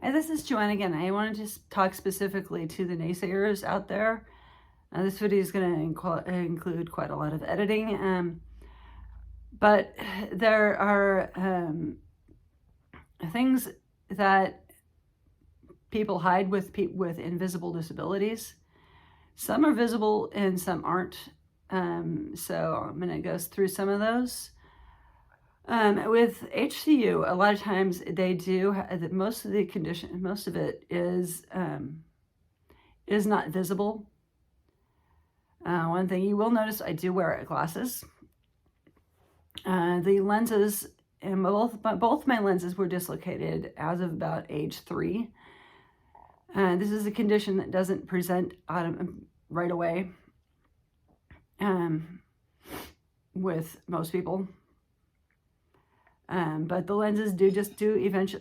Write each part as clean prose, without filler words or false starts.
Hi, this is Joanne again. I wanted to talk specifically to the naysayers out there. This video is going to include quite a lot of editing, but there are things that people hide with invisible disabilities. Some are visible and some aren't. So I'm going to go through some of those. With HCU, a lot of times they do most of the condition, most of it is not visible. One thing you will notice, I do wear glasses. The lenses, and both my lenses were dislocated as of about age 3. This is a condition that doesn't present right away with most people. But the lenses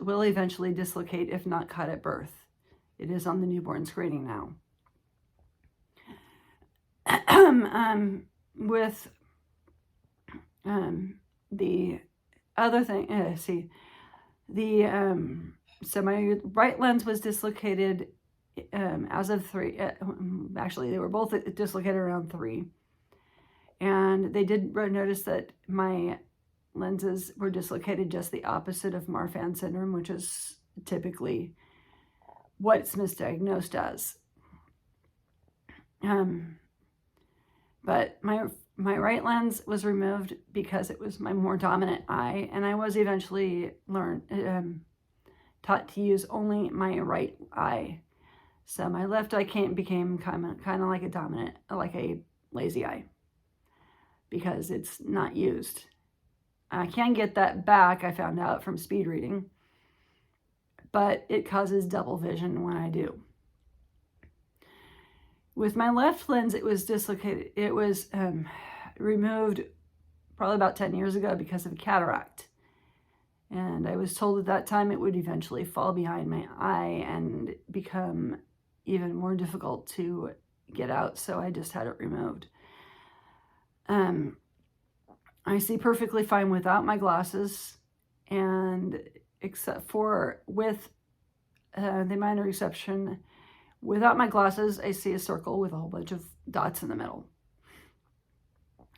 will eventually dislocate if not caught at birth. It is on the newborn screening now. With the other thing, so my right lens was dislocated as of 3. Actually, they were both dislocated around 3, and they did notice that my lenses were dislocated just the opposite of Marfan syndrome, which is typically what it's misdiagnosed as. But my right lens was removed because it was my more dominant eye, and I was eventually taught to use only my right eye. So my left eye became kind of like a dominant, like a lazy eye, because it's not used. I can get that back, I found out from speed reading, but it causes double vision when I do. With my left lens, it was dislocated. It was removed probably about 10 years ago because of cataract. And I was told at that time it would eventually fall behind my eye and become even more difficult to get out, so I just had it removed. I see perfectly fine without my glasses, and except for with the minor exception, without my glasses, I see a circle with a whole bunch of dots in the middle.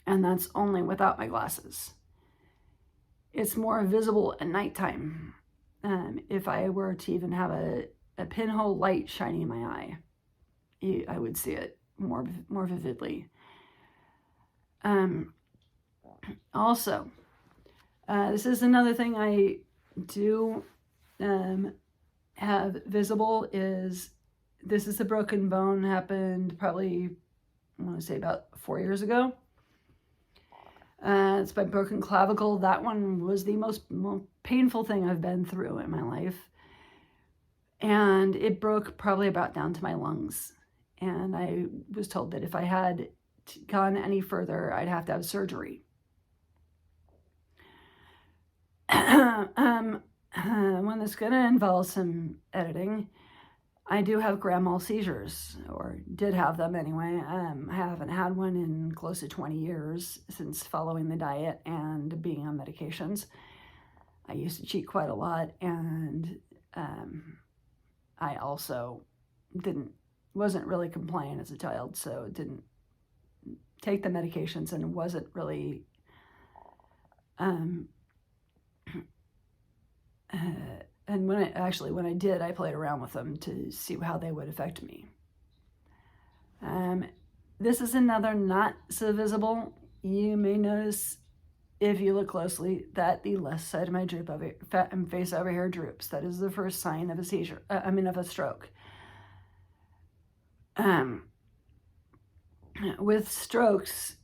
And that's only without my glasses. It's more visible at nighttime. If I were to even have a pinhole light shining in my eye, I would see it more vividly. Also, this is another thing I do have visible is this is a broken bone, happened probably, I want to say about 4 years ago. It's my broken clavicle. That one was the most painful thing I've been through in my life. And it broke probably about down to my lungs. And I was told that if I had gone any further, I'd have to have surgery. When it's going to involve some editing, I do have grand mal seizures, or did have them anyway. I haven't had one in close to 20 years since following the diet and being on medications. I used to cheat quite a lot, and I also wasn't really compliant as a child, so didn't take the medications and wasn't really and when I did, I played around with them to see how they would affect me. This is another not so visible. You may notice, if you look closely, that the left side of my face over here droops. That is the first sign of a seizure, of a stroke. With strokes,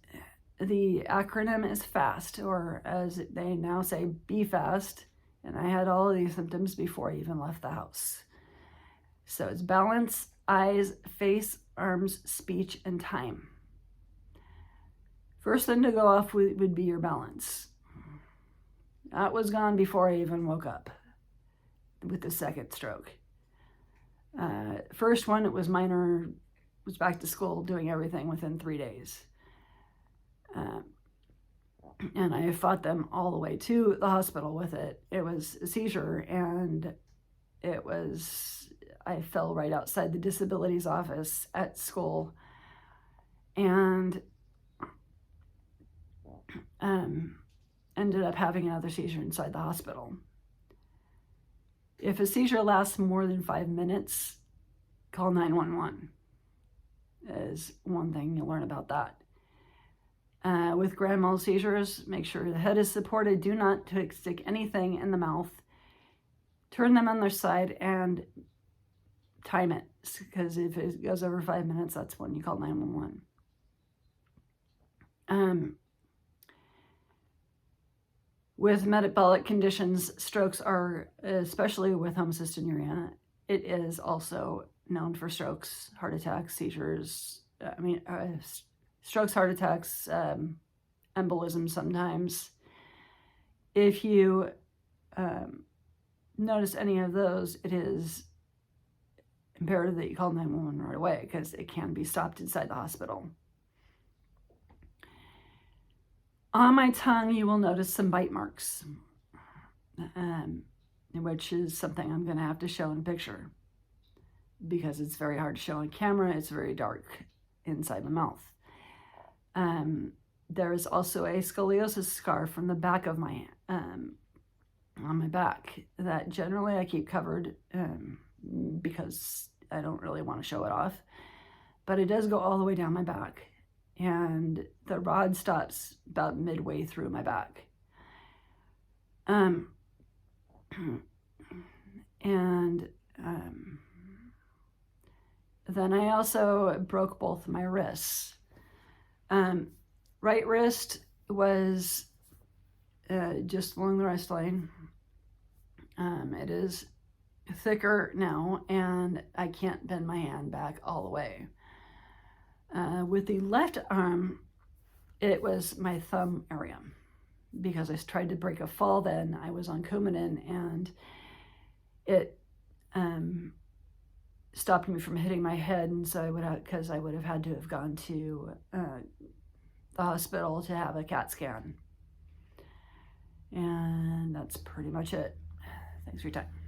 the acronym is FAST, or as they now say, be fast. And I had all of these symptoms before I even left the house. So it's balance, eyes, face, arms, speech, and time. First thing to go off would be your balance. That was gone before I even woke up with the second stroke. First one, it was minor, was back to school, doing everything within 3 days. And I fought them all the way to the hospital with it. It was a seizure, and I fell right outside the disabilities office at school, and ended up having another seizure inside the hospital. If a seizure lasts more than 5 minutes, call 911 is one thing you'll learn about that. With grand mal seizures, make sure the head is supported. Do not stick anything in the mouth. Turn them on their side and time it, because if it goes over 5 minutes, that's when you call 911. With metabolic conditions, strokes are, especially with homocystinuria, it is also known for strokes, heart attacks, seizures, strokes, heart attacks, embolism sometimes. If you notice any of those, it is imperative that you call 911 right away, because it can be stopped inside the hospital. On my tongue, you will notice some bite marks, which is something I'm going to have to show in a picture, because it's very hard to show on camera. It's very dark inside the mouth. There is also a scoliosis scar from the back of my on my back that generally I keep covered because I don't really want to show it off, but it does go all the way down my back, and the rod stops about midway through my back. Then I also broke both my wrists. Right wrist was just along the wrist line. It is thicker now, and I can't bend my hand back all the way. With the left arm, it was my thumb area, because I tried to break a fall then. I was on Coumadin, and it stopped me from hitting my head, and so I would have had to have gone to the hospital to have a CAT scan. And that's pretty much it. Thanks for your time.